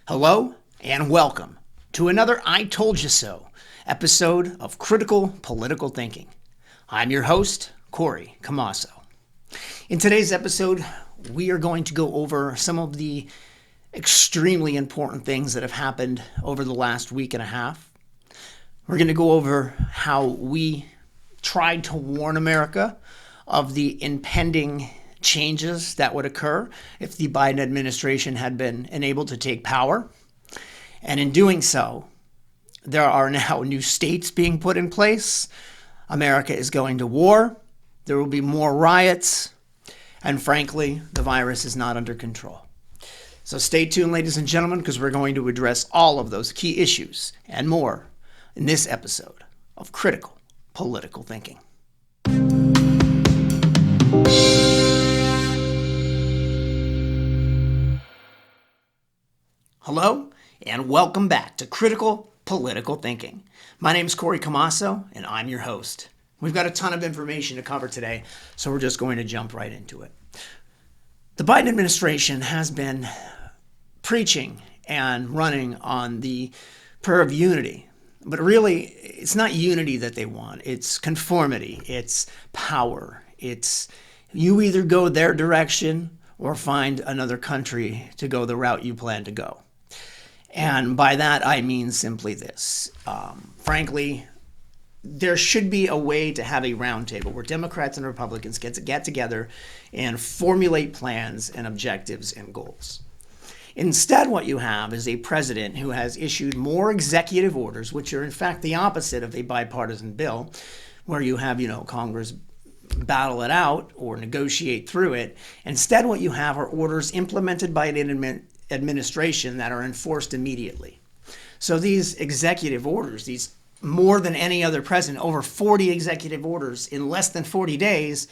Hello and welcome to another I Told You So episode of Critical Political Thinking. I'm your host, Corey Camasso. In today's episode, we are going to go over some of the extremely important things that have happened over the last week and a half. We're going to go over how we tried to warn America of the impending changes that would occur if the Biden administration had been enabled to take power. And in doing so, there are now new states being put in place. America is going to war. There will be more riots. And frankly, the virus is not under control. So stay tuned, ladies and gentlemen, because we're going to address all of those key issues and more in this episode of Critical Political Thinking. Hello, and welcome back to Critical Political Thinking. My name is Corey Camasso, and I'm your host. We've got a ton of information to cover today, so we're just going to jump right into it. The Biden administration has been preaching and running on the prayer of unity, but really, it's not unity that they want. It's conformity. It's power. It's you either go their direction or find another country to go the route you plan to go. And by that, I mean simply this. Frankly, there should be a way to have a roundtable where Democrats and Republicans get together and formulate plans and objectives and goals. Instead, what you have is a president who has issued more executive orders, which are in fact the opposite of a bipartisan bill, where you have, Congress battle it out or negotiate through it. Instead, what you have are orders implemented by an administration that are enforced immediately. So these executive orders, these more than any other president, over 40 executive orders in less than 40 days,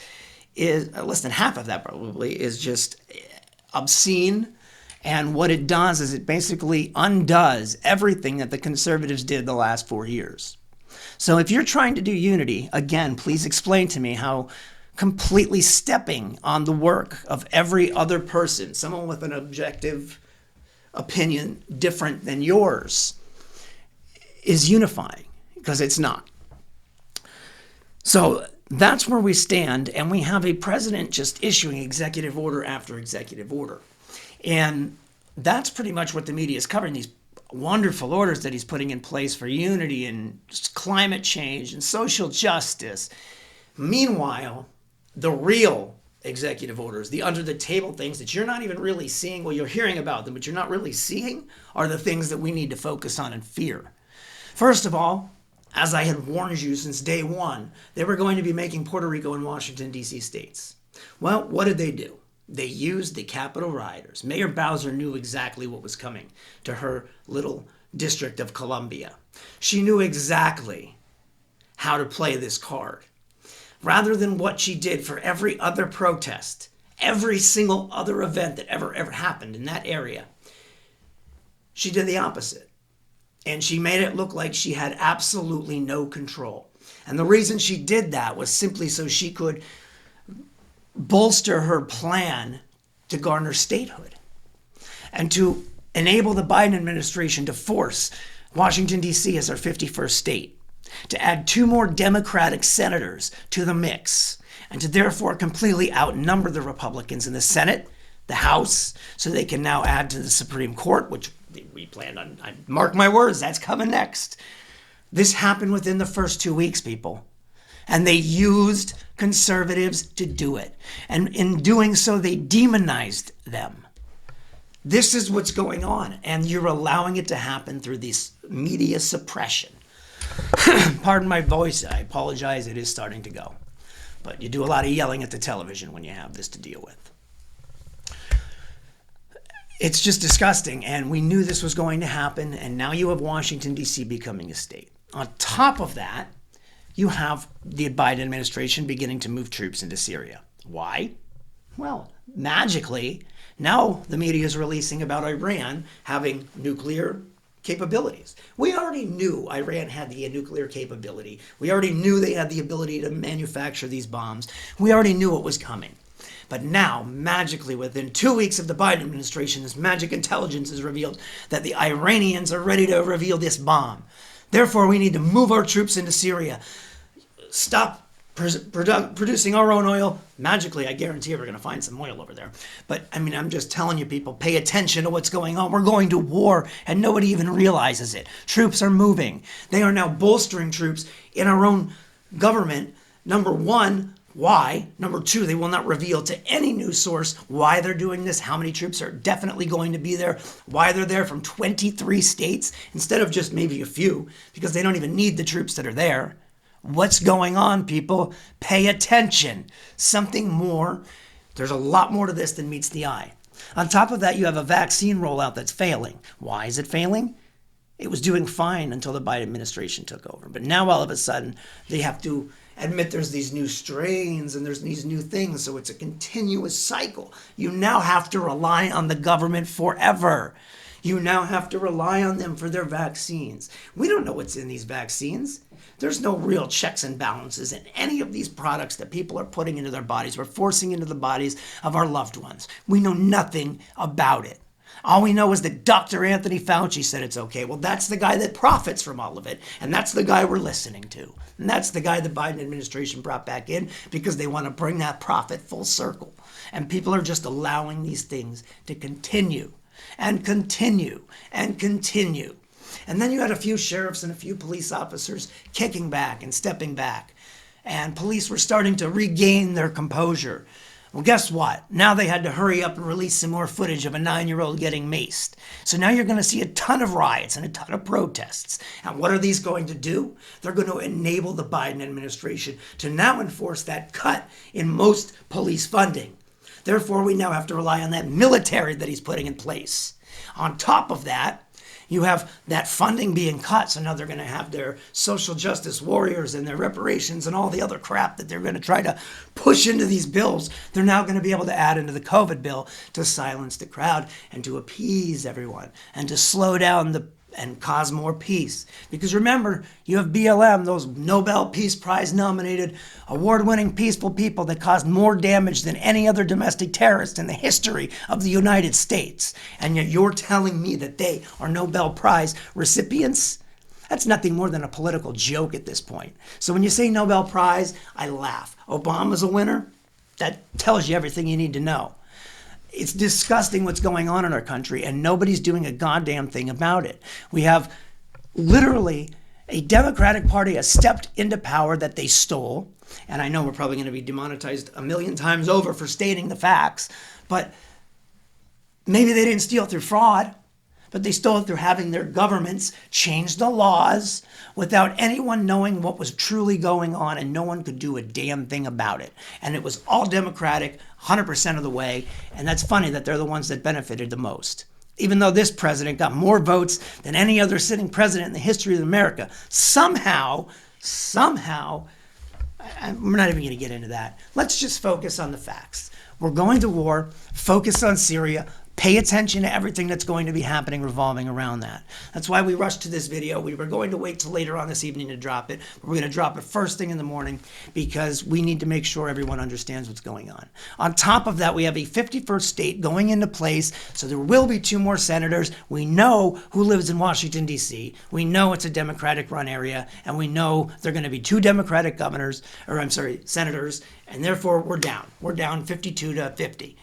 is less than half of that probably, is just obscene. And what it does is it basically undoes everything that the conservatives did the last 4 years. So if you're trying to do unity, again, please explain to me how completely stepping on the work of every other person, someone with an objective opinion different than yours, is unifying, because it's not. So that's where we stand, and we have a president just issuing executive order after executive order. And that's pretty much what the media is covering, these wonderful orders that he's putting in place for unity and climate change and social justice. Meanwhile, the real executive orders, the under-the-table things that you're not even really seeing, well, you're hearing about them, but you're not really seeing, are the things that we need to focus on and fear. First of all, as I had warned you since day one, they were going to be making Puerto Rico and Washington, D.C. states. Well, what did they do? They used the Capitol rioters. Mayor Bowser knew exactly what was coming to her little District of Columbia. She knew exactly how to play this card. Rather than what she did for every other protest, every single other event that ever happened in that area, she did the opposite. And she made it look like she had absolutely no control. And the reason she did that was simply so she could bolster her plan to garner statehood and to enable the Biden administration to force Washington, D.C. as our 51st state, to add 2 more Democratic senators to the mix, and to therefore completely outnumber the Republicans in the Senate, the House, so they can now add to the Supreme Court, which we plan on, mark my words, that's coming next. This happened within the first 2 weeks, people. And they used conservatives to do it. And in doing so, they demonized them. This is what's going on. And you're allowing it to happen through this media suppression. Pardon my voice. I apologize. It is starting to go. But you do a lot of yelling at the television when you have this to deal with. It's just disgusting. And we knew this was going to happen. And now you have Washington, D.C. becoming a state. On top of that, you have the Biden administration beginning to move troops into Syria. Why? Well, magically, now the media is releasing about Iran having nuclear capabilities. We already knew Iran had the nuclear capability. We already knew they had the ability to manufacture these bombs. We already knew it was coming. But now, magically, within 2 weeks of the Biden administration, this magic intelligence has revealed that the Iranians are ready to reveal this bomb. Therefore, we need to move our troops into Syria, stop producing our own oil. Magically, I guarantee we're going to find some oil over there. But I mean, I'm just telling you, people, pay attention to what's going on. We're going to war and nobody even realizes it. Troops are moving. They are now bolstering troops in our own government. Number one, why? Number two, they will not reveal to any news source why they're doing this, how many troops are definitely going to be there, why they're there from 23 states instead of just maybe a few, because they don't even need the troops that are there. What's going on, people? Pay attention. Something more. There's a lot more to this than meets the eye. On top of that, you have a vaccine rollout that's failing. Why is it failing? It was doing fine until the Biden administration took over. But now all of a sudden, they have to admit there's these new strains and there's these new things. So it's a continuous cycle. You now have to rely on the government forever. You now have to rely on them for their vaccines. We don't know what's in these vaccines. There's no real checks and balances in any of these products that people are putting into their bodies. We're forcing into the bodies of our loved ones. We know nothing about it. All we know is that Dr. Anthony Fauci said it's okay. Well, that's the guy that profits from all of it. And that's the guy we're listening to. And that's the guy the Biden administration brought back in because they want to bring that profit full circle. And people are just allowing these things to continue and continue and continue. And then you had a few sheriffs and a few police officers kicking back and stepping back. And police were starting to regain their composure. Well, guess what? Now they had to hurry up and release some more footage of a 9-year-old getting maced. So now you're going to see a ton of riots and a ton of protests. And what are these going to do? They're going to enable the Biden administration to now enforce that cut in most police funding. Therefore, we now have to rely on that military that he's putting in place. On top of that, you have that funding being cut, so now they're going to have their social justice warriors and their reparations and all the other crap that they're going to try to push into these bills. They're now going to be able to add into the COVID bill to silence the crowd and to appease everyone and to slow down and cause more peace. Because remember, you have BLM, those Nobel Peace Prize nominated, award-winning peaceful people that caused more damage than any other domestic terrorist in the history of the United States. And yet you're telling me that they are Nobel Prize recipients? That's nothing more than a political joke at this point. So when you say Nobel Prize, I laugh. Obama's a winner? That tells you everything you need to know. It's disgusting what's going on in our country, and nobody's doing a goddamn thing about it. We have literally a Democratic Party has stepped into power that they stole. And I know we're probably going to be demonetized a million times over for stating the facts, but maybe they didn't steal through fraud, but they stole it through having their governments change the laws without anyone knowing what was truly going on, and no one could do a damn thing about it. And it was all Democratic 100% of the way, and that's funny that they're the ones that benefited the most. Even though this president got more votes than any other sitting president in the history of America, somehow, we're not even going to get into that. Let's just focus on the facts. We're going to war, focus on Syria, pay attention to everything that's going to be happening revolving around that. That's why we rushed to this video. We were going to wait till later on this evening to drop it. We're going to drop it first thing in the morning because we need to make sure everyone understands what's going on. On top of that, we have a 51st state going into place, so there will be 2 more senators. We know who lives in Washington, D.C. We know it's a Democratic-run area, and we know there are going to be 2 Democratic senators, and therefore we're down. We're down 52 to 50.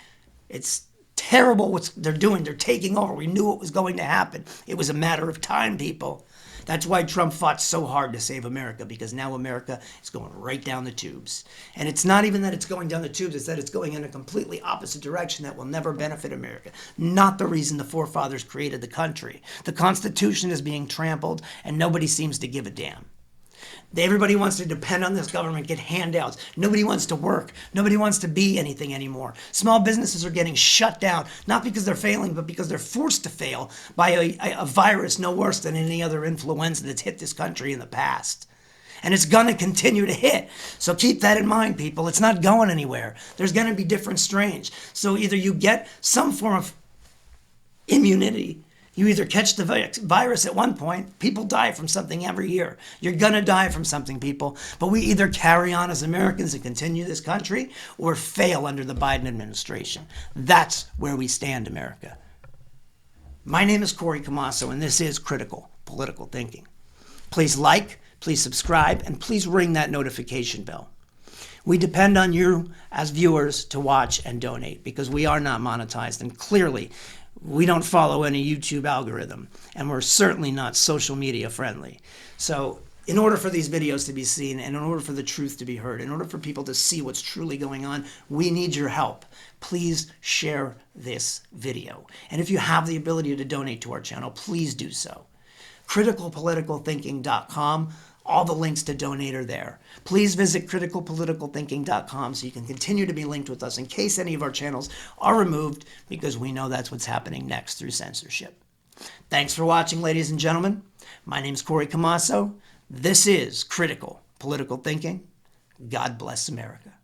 It's terrible what they're doing. They're taking over. We knew it was going to happen. It was a matter of time, people. That's why Trump fought so hard to save America, because now America is going right down the tubes. And it's not even that it's going down the tubes, it's that it's going in a completely opposite direction that will never benefit America. Not the reason the forefathers created the country. The Constitution is being trampled, and nobody seems to give a damn. Everybody wants to depend on this government, get handouts. Nobody wants to work. Nobody wants to be anything anymore. Small businesses are getting shut down, not because they're failing, but because they're forced to fail by a virus no worse than any other influenza that's hit this country in the past. and it's going to continue to hit. So keep that in mind, people. It's not going anywhere. There's going to be different strains. So either you get some form of immunity, you either catch the virus at one point, people die from something every year. You're going to die from something, people. But we either carry on as Americans and continue this country or fail under the Biden administration. That's where we stand, America. My name is Corey Camasso, and this is Critical Political Thinking. Please like, please subscribe, and please ring that notification bell. We depend on you as viewers to watch and donate because we are not monetized, and clearly we don't follow any YouTube algorithm, and we're certainly not social media friendly. So in order for these videos to be seen, and in order for the truth to be heard, in order for people to see what's truly going on, we need your help. Please share this video. And if you have the ability to donate to our channel, please do so. criticalpoliticalthinking.com. All the links to donate are there. Please visit criticalpoliticalthinking.com so you can continue to be linked with us in case any of our channels are removed, because we know that's what's happening next through censorship. Thanks for watching, ladies and gentlemen. My name is Corey Camasso. This is Critical Political Thinking. God bless America.